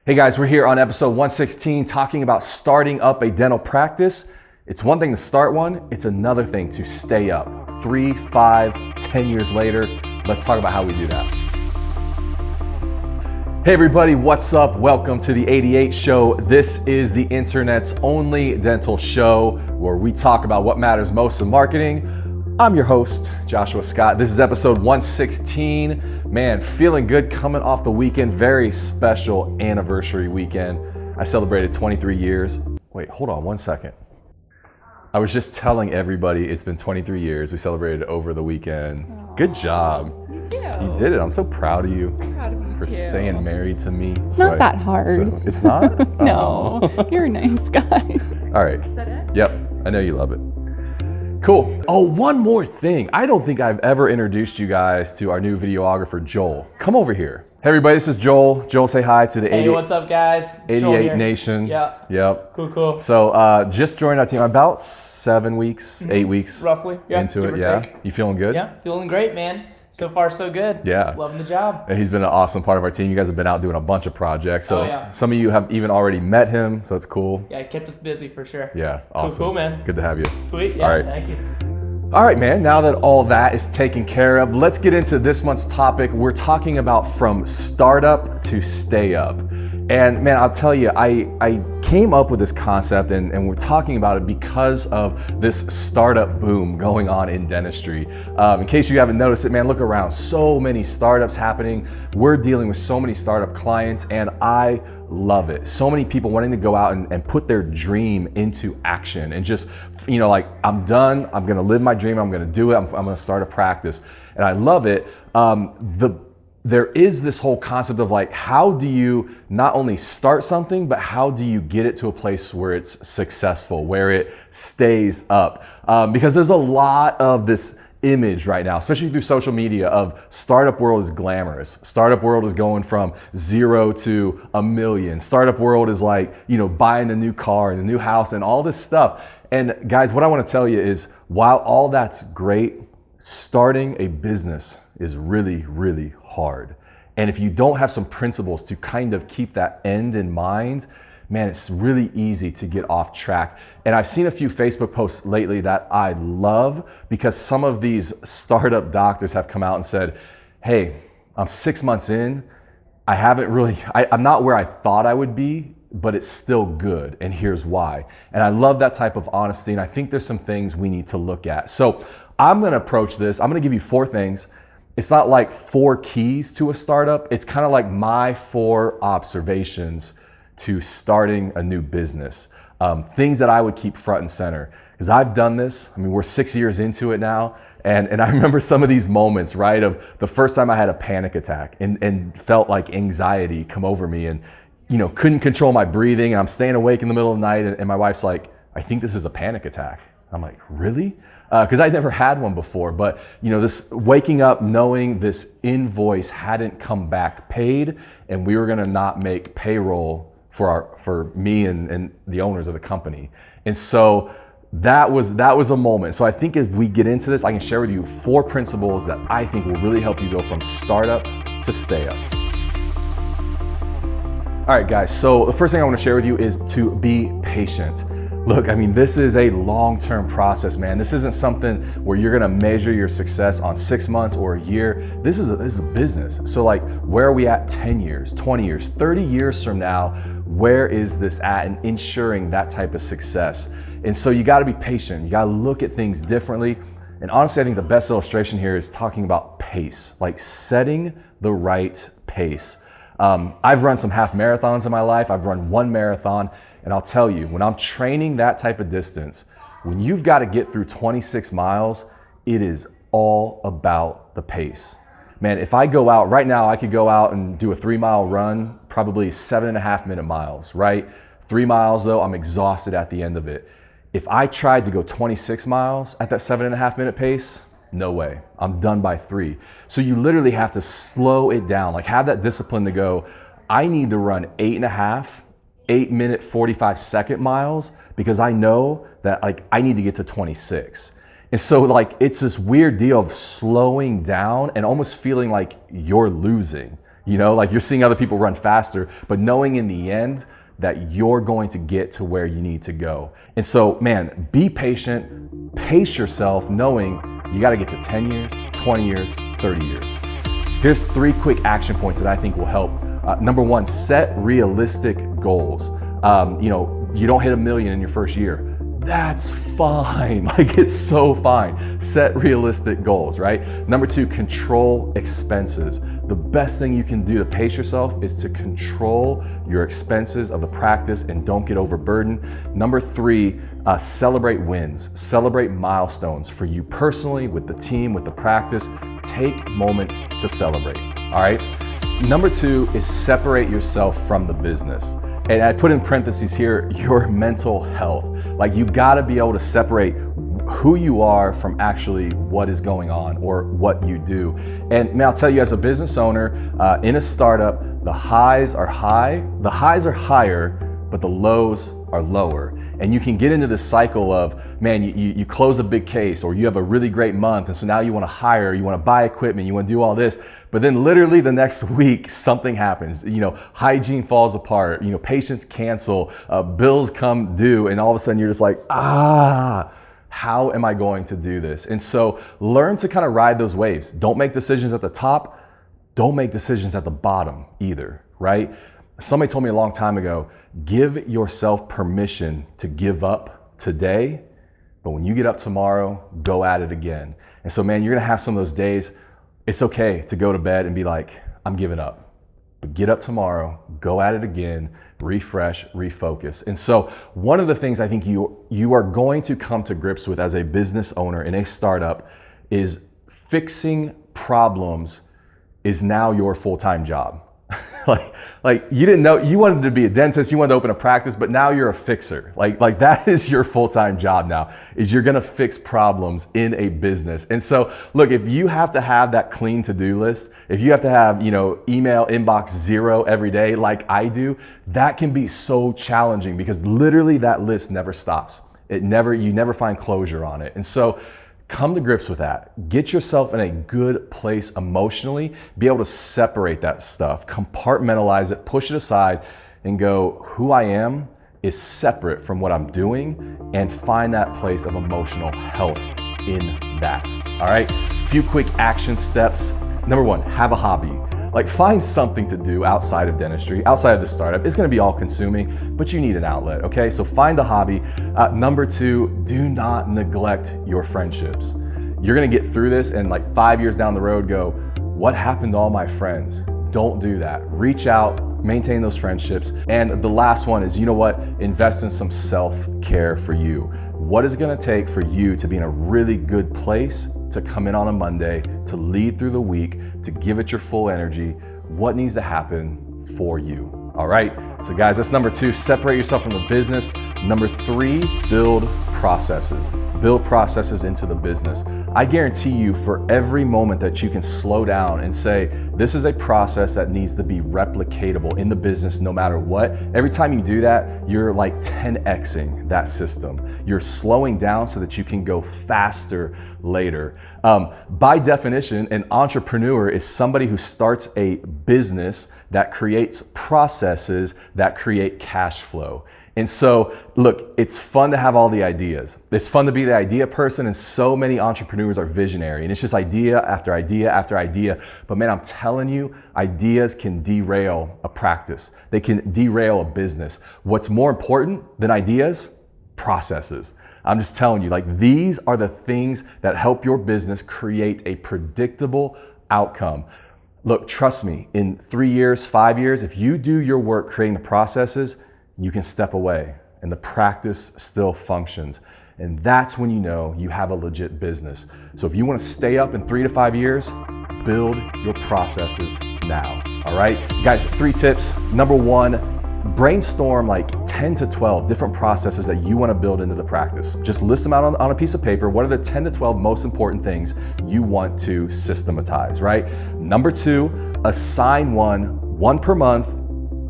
Hey guys, we're here on episode 116 talking about starting up a dental practice. It's one thing to start one, it's another thing to stay up. 3, 5, 10 years later, let's talk about how we do that. Hey everybody, what's up? Welcome to the 88 Show. This is the internet's only dental show where we talk about what matters most in marketing. I'm your host, Joshua Scott. This is episode 116. Man, feeling good coming off the weekend. Very special anniversary weekend. I celebrated 23 years. Wait, hold on one second. I was just telling everybody it's been 23 years. We celebrated over the weekend. Aww. Good job. You too. You did it. I'm so proud of you. I'm proud of you for too. Staying married to me. It's not that hard. So it's not? No, you're a nice guy. All right. Is that it? Yep, I know you love it. Cool. Oh, one more thing. I don't think I've ever introduced you guys to our new videographer, Joel. Come over here. Hey everybody, this is Joel. Joel, say hi to the Hey, what's up guys? It's Joel 88 here. Nation. Yeah. Yep. Cool. So just joined our team about 7 weeks, 8 weeks. Roughly. Yeah, into give it, or yeah. take. You feeling good? Yeah, feeling great, man. So far, so good. Yeah. Loving the job. And he's been an awesome part of our team. You guys have been out doing a bunch of projects. So Oh, yeah. some of you have even already met him, so it's cool. Yeah, it kept us busy for sure. Yeah, awesome. Cool, man. Good to have you. Sweet. Yeah, All right. Thank you. All right, man, now that all that is taken care of, let's get into this month's topic. We're talking about from startup to stay up. And man, I'll tell you, I came up with this concept and we're talking about it because of this startup boom going on in dentistry. In case you haven't noticed it, man, look around. So many startups happening. We're dealing with so many startup clients and I love it. So many people wanting to go out and put their dream into action and just, you know, like, I'm done. I'm going to live my dream. I'm going to do it. I'm going to start a practice. And I love it. There is this whole concept of like, how do you not only start something, but how do you get it to a place where it's successful, where it stays up? Because there's a lot of this image right now, especially through social media, of startup world is glamorous. Startup world is going from 0 to 1 million. Startup world is like, you know, buying the new car and the new house and all this stuff. And guys, what I want to tell you is while all that's great, starting a business is really, really hard. And if you don't have some principles to kind of keep that end in mind, man, it's really easy to get off track. And I've seen a few Facebook posts lately that I love because some of these startup doctors have come out and said, hey, I'm 6 months in. I'm not where I thought I would be, but it's still good. And here's why. And I love that type of honesty. And I think there's some things we need to look at. So I'm going to approach this. I'm going to give you 4 things. It's not like 4 keys to a startup. It's kind of like my 4 observations to starting a new business. Things that I would keep front and center. Because I've done this. I mean, we're 6 years into it now. And I remember some of these moments, right? Of the first time I had a panic attack and felt like anxiety come over me and, you know, couldn't control my breathing. And I'm staying awake in the middle of the night. And my wife's like, I think this is a panic attack. I'm like, really? Because I'd never had one before, but you know, this waking up knowing this invoice hadn't come back paid, and we were going to not make payroll for me and the owners of the company, and so that was a moment. So I think if we get into this, I can share with you 4 principles that I think will really help you go from startup to stay up. All right, guys. So the first thing I want to share with you is to be patient. Look, I mean, this is a long-term process, man. This isn't something where you're gonna measure your success on 6 months or a year. This is a business. So like, where are we at 10 years, 20 years, 30 years from now? Where is this at in ensuring that type of success? And so you gotta be patient. You gotta look at things differently. And honestly, I think the best illustration here is talking about pace, like setting the right pace. I've run some half marathons in my life. I've run 1 marathon. And I'll tell you, when I'm training that type of distance, when you've got to get through 26 miles, it is all about the pace. Man, if I go out right now, I could go out and do a 3-mile run, probably 7.5 minute miles, right? 3 miles though, I'm exhausted at the end of it. If I tried to go 26 miles at that 7.5 minute pace, no way, I'm done by 3. So you literally have to slow it down, like have that discipline to go, I need to run 8-minute, 45-second miles because I know that like I need to get to 26. And so like it's this weird deal of slowing down and almost feeling like you're losing. You know, like you're seeing other people run faster, but knowing in the end that you're going to get to where you need to go. And so, man, be patient, pace yourself, knowing you got to get to 10 years, 20 years, 30 years. Here's 3 quick action points that I think will help. Number 1, set realistic goals. You know, you don't hit $1 million in your first year. That's fine. Like, it's so fine. Set realistic goals, right? Number 2, control expenses. The best thing you can do to pace yourself is to control your expenses of the practice and don't get overburdened. Number 3, celebrate wins, celebrate milestones for you personally, with the team, with the practice. Take moments to celebrate, all right? Number 2 is separate yourself from the business. And I put in parentheses here, your mental health. Like, you gotta be able to separate who you are from actually what is going on or what you do. And man, I'll tell you, as a business owner in a startup, the highs are high, the highs are higher, but the lows are lower. And you can get into this cycle of, man, you close a big case, or you have a really great month, and so now you want to hire, you want to buy equipment, you want to do all this, but then literally the next week something happens. You know, hygiene falls apart, you know, patients cancel, bills come due, and all of a sudden you're just like, how am I going to do this? And so learn to kind of ride those waves. Don't make decisions at the top, don't make decisions at the bottom either, right? Somebody told me a long time ago, give yourself permission to give up today, but when you get up tomorrow, go at it again. And so, man, you're gonna have some of those days. It's okay to go to bed and be like, I'm giving up. But get up tomorrow, go at it again, refresh, refocus. And so one of the things I think you are going to come to grips with as a business owner in a startup is fixing problems is now your full-time job. like you didn't know, you wanted to be a dentist, you wanted to open a practice, but now you're a fixer. Like that is your full-time job now, is you're gonna fix problems in a business. And so look, if you have to have that clean to-do list, if you have to have, you know, email inbox 0 every day like I do, that can be so challenging because literally that list never stops. You never find closure on it. And so come to grips with that. Get yourself in a good place emotionally. Be able to separate that stuff, compartmentalize it, push it aside, and go, who I am is separate from what I'm doing, and find that place of emotional health in that. All right? Few quick action steps. Number 1, have a hobby. Like, find something to do outside of dentistry, outside of the startup. It's gonna be all consuming, but you need an outlet, okay? So find a hobby. Number 2, do not neglect your friendships. You're gonna get through this and like 5 years down the road go, what happened to all my friends? Don't do that. Reach out, maintain those friendships. And the last one is, you know what? Invest in some self-care for you. What is it gonna take for you to be in a really good place to come in on a Monday, to lead through the week, to give it your full energy? What needs to happen for you? All right, so guys, that's number 2, separate yourself from the business. Number 3, build processes. Build processes into the business. I guarantee you, for every moment that you can slow down and say, this is a process that needs to be replicatable in the business no matter what, every time you do that, you're like 10xing that system. You're slowing down so that you can go faster later. By definition, an entrepreneur is somebody who starts a business that creates processes that create cash flow. And so, look, it's fun to have all the ideas. It's fun to be the idea person, and so many entrepreneurs are visionary, and it's just idea after idea after idea. But man, I'm telling you, ideas can derail a practice. They can derail a business. What's more important than ideas? Processes. I'm just telling you, like, these are the things that help your business create a predictable outcome. Look, trust me, in 3 years, 5 years, if you do your work creating the processes, you can step away and the practice still functions. And that's when you know you have a legit business. So if you want to stay up in 3 to 5 years, build your processes now. All right, guys, 3 tips. Number 1, brainstorm like 10 to 12 different processes that you want to build into the practice. Just list them out on a piece of paper. What are the 10 to 12 most important things you want to systematize, right? Number 2, assign one per month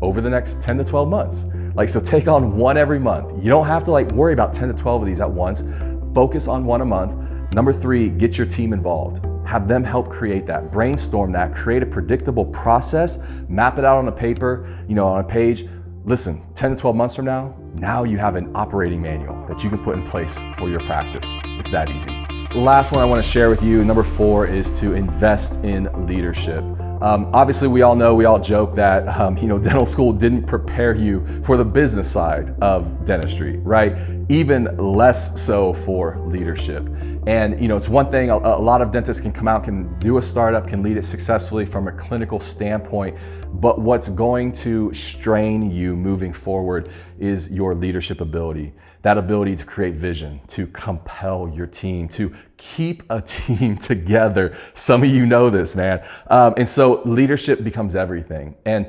over the next 10 to 12 months. Like, so take on one every month. You don't have to like worry about 10 to 12 of these at once. Focus on one a month. Number 3, get your team involved. have them help create that, brainstorm that, create a predictable process, map it out on a paper, on a page. Listen, 10 to 12 months from now you have an operating manual that you can put in place for your practice. It's that easy. The last one I want to share with you, number 4, is to invest in leadership. Obviously, we all joke that dental school didn't prepare you for the business side of dentistry, right? Even less so for leadership. And it's one thing, a lot of dentists can come out, can do a startup, can lead it successfully from a clinical standpoint, but what's going to strain you moving forward is your leadership ability. That ability to create vision, to compel your team, to keep a team together. Some of you know this, man. And so leadership becomes everything. And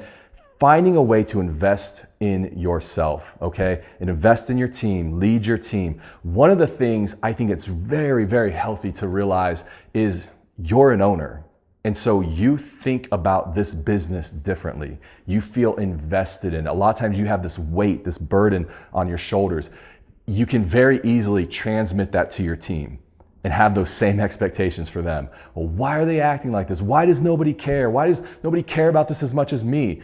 finding a way to invest in yourself, okay? And invest in your team, lead your team. One of the things I think it's very, very healthy to realize is you're an owner. And so you think about this business differently. You feel invested in it. A lot of times you have this weight, this burden on your shoulders. You can very easily transmit that to your team and have those same expectations for them. Well, why are they acting like this? Why does nobody care? Why does nobody care about this as much as me?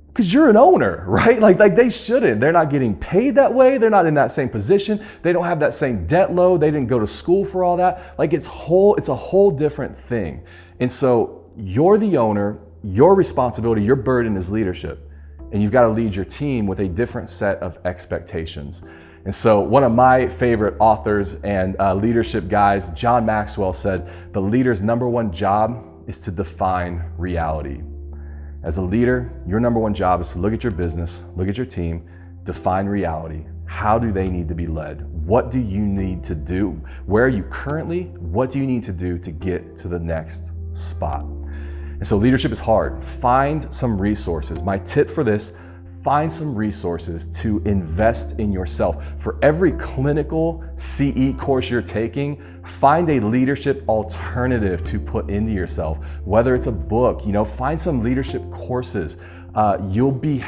Because you're an owner, right? Like they shouldn't. They're not getting paid that way. They're not in that same position. They don't have that same debt load. They didn't go to school for all that. Like it's a whole different thing. And so you're the owner, your responsibility, your burden is leadership. And you've got to lead your team with a different set of expectations. And so one of my favorite authors and leadership guys, John Maxwell, said, the leader's number one job is to define reality. As a leader, your number one job is to look at your business, look at your team, define reality. How do they need to be led? What do you need to do? Where are you currently? What do you need to do to get to the next spot? And so leadership is hard. Find some resources. My tip for this, find some resources to invest in yourself. For every clinical CE course you're taking, find a leadership alternative to put into yourself. Whether it's a book, find some leadership courses. You'll be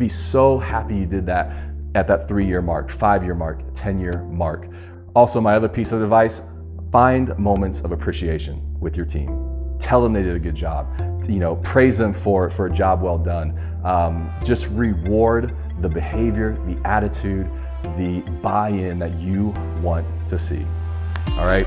so happy you did that at that 3-year mark, 5-year mark, 10-year mark. Also, my other piece of advice, find moments of appreciation with your team. Tell them they did a good job. Praise them for a job well done. Just reward the behavior, the attitude, the buy-in that you want to see. All right,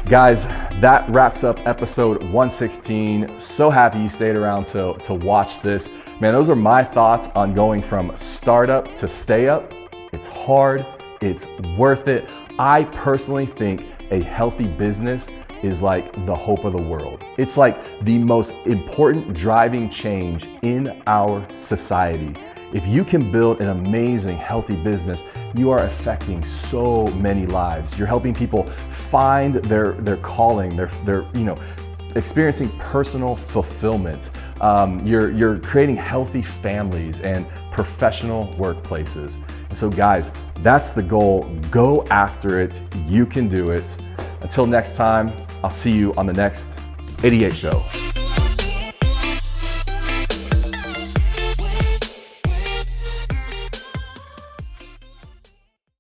guys, that wraps up episode 116. So happy you stayed around to watch this. Man, those are my thoughts on going from startup to stay up. It's hard, it's worth it. I personally think a healthy business is like the hope of the world. It's like the most important driving change in our society. If you can build an amazing, healthy business, you are affecting so many lives. You're helping people find their calling, their experiencing personal fulfillment. You're creating healthy families and professional workplaces. And so guys, that's the goal. Go after it. You can do it. Until next time, I'll see you on the next 88 show.